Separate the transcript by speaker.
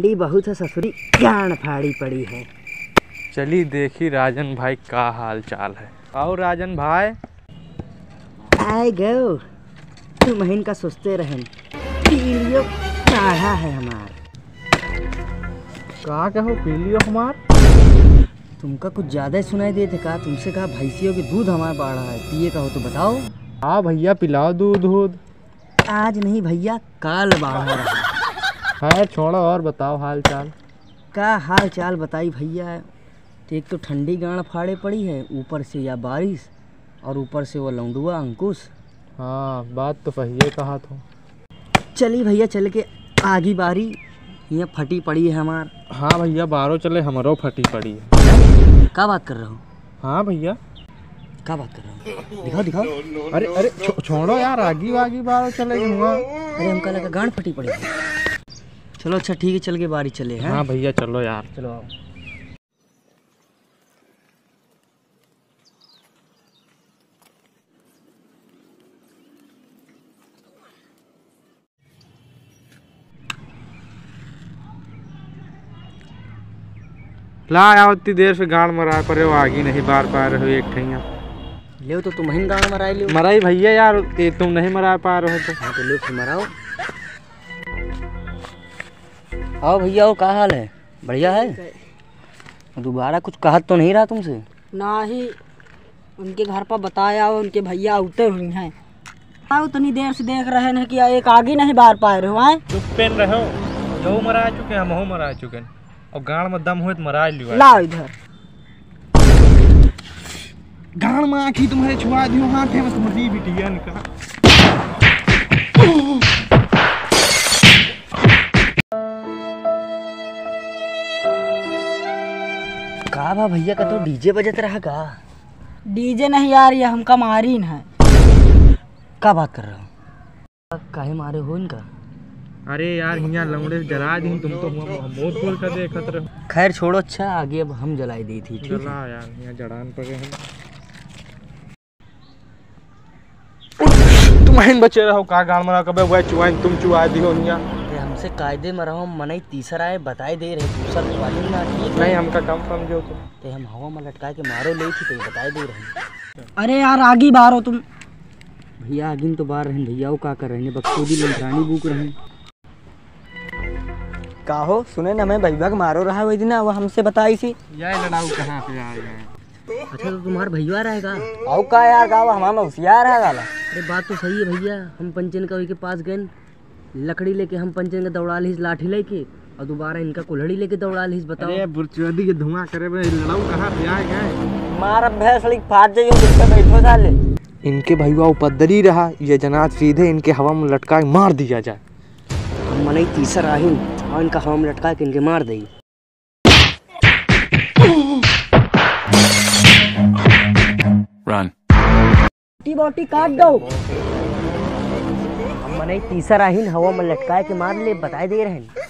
Speaker 1: ठंडी बहुत है ससुरी, जान फाड़ी पड़ी है।
Speaker 2: चली देखी राजन भाई का हाल चाल है। आओ राजन भाई।
Speaker 1: आए गो तुम हिन का सोचते रहन, पीलियो काढ़ा है हमार।
Speaker 2: का कहो पी लियो हमार।
Speaker 1: तुमका कुछ ज्यादा ही सुनाई देते का? तुमसे कहा भैंसियों के दूध हमार बाढ़ा है, पिए का हो तो बताओ।
Speaker 2: हाँ भैया पिलाओ दूध।
Speaker 1: आज नहीं भैया, कल बाढ़ा रहा।
Speaker 2: खैर छोड़ो और बताओ हाल चाल।
Speaker 1: का हाल चाल बताई भैया। एक तो ठंडी गांड फाड़े पड़ी है, ऊपर से या बारिश, और ऊपर से वो लौंडुआ अंकुश।
Speaker 2: हाँ बात तो सही कहा तो।
Speaker 1: चली भैया चल के आगी बारी, यहाँ फटी पड़ी है हमार।
Speaker 2: हाँ भैया बारो चले, हमारो फटी पड़ी है।
Speaker 1: क्या बात कर रहा हूँ?
Speaker 2: हाँ भैया
Speaker 1: क्या बात कर रहा हूँ? दिखाओ।
Speaker 2: अरे छोड़ो यार, आगी बारो चले हुआ।
Speaker 1: अरे हमका लगा गांड फटी पड़ी है। चलो अच्छा ठीक है, चल के बारी चले हैं।
Speaker 2: हाँ भैया चलो यार।
Speaker 1: चलो आओ।
Speaker 2: ला आओ, इतनी देर से गाड़ मरा पर आगी नहीं बार पा रहे हो एक ठैया।
Speaker 1: ले तो तुम ही गांड मराई ले।
Speaker 2: मराई भैया यार, तुम नहीं मरा पा रहे हो तो।
Speaker 1: हाँ तो ले फिर मराओ। आओ भैया, आओ। क्या हाल है? बढ़िया है? दोबारा कुछ कहत तो नहीं रहा तुमसे?
Speaker 3: ना ही उनके घर पर बताया, उनके भैया उठे हुए हैं। आओ उतनी देर से देख रहे हैं कि एक आगे नहीं बार पा रहे हो।
Speaker 2: चुप पेन रहो, जो मरा चुके हम हो मरा चुके, और गाड़ में दम हो तो मरा लियो।
Speaker 3: ला इधर
Speaker 2: गाड़ में आखी तुम्हारे छुआ दियो। हाँ फेमस मरी बिटिया निकला।
Speaker 1: का बा भैया का तो डीजे बजत रहा का?
Speaker 3: डीजे नहीं यार, ये हमका मारीन है।
Speaker 1: क्या बात कर रहा हूँ? काहे मारे हो इनका?
Speaker 2: अरे यार यहाँ लौड़े जला दी तुम तो, बहुत बोल कर देखत रहो।
Speaker 1: खैर छोड़ो, अच्छा आगे अब हम जलाई दी थी। ठीक
Speaker 2: जला यार, यहाँ जड़ान पड़े हैं। तुम बचे रहो का गाड़ मरा कबे वो चुआइन तुम चुआ दियो यहाँ।
Speaker 1: हमसे कायदे में रहो, मने तीसरा आए बताए दे रहे, दूसरा वाली ना ठीक
Speaker 2: नहीं हमका कम समझो
Speaker 1: तो हम हवा में लटका के मारो ले थी तो बताए दे रहे।
Speaker 3: अरे यार आगे बारो तुम।
Speaker 1: भैया आगे तो बाहर रहें। भैया का कर रहे हैं? बक्सोदी लंकानी बुक रहे। का हो सुने ना, मैं भैया के मारो रहा वही दिन, वो हमसे बताई सी।
Speaker 2: यह लड़ाऊ कहाँ पे आ गए?
Speaker 1: अच्छा तो तुम्हारा भैया रहेगा?
Speaker 3: आओ का यार, का हमारा होशियार है गाला।
Speaker 1: अरे बात तो सही है भैया। हम पंचन का के पास गए, लकड़ी लेके हम पंचन का दौड़ा ली, लाठी लेके, और दोबारा इनका कुल्हड़ी लेके दौड़ा ली। बताओ।
Speaker 2: अरे बुरचोदी के धुआं करे लड़ाऊ कहाँ पे आ गए?
Speaker 3: मार भैंस लगी फाट जाइयो, जिससे बैठो साले।
Speaker 2: इनके भैया उपद्रवी रहा, ये जनाब सीधे इनके हवा में लटका के मार दिया जाए।
Speaker 1: हम मने तीसरा आहिन और इनका हवा में लटका के इनके मार दई।
Speaker 4: Run.
Speaker 3: बोटी काट दो।
Speaker 1: हम मने तीसरा आहिन हवा में लटका के मार ले, बताए दे रहे हैं।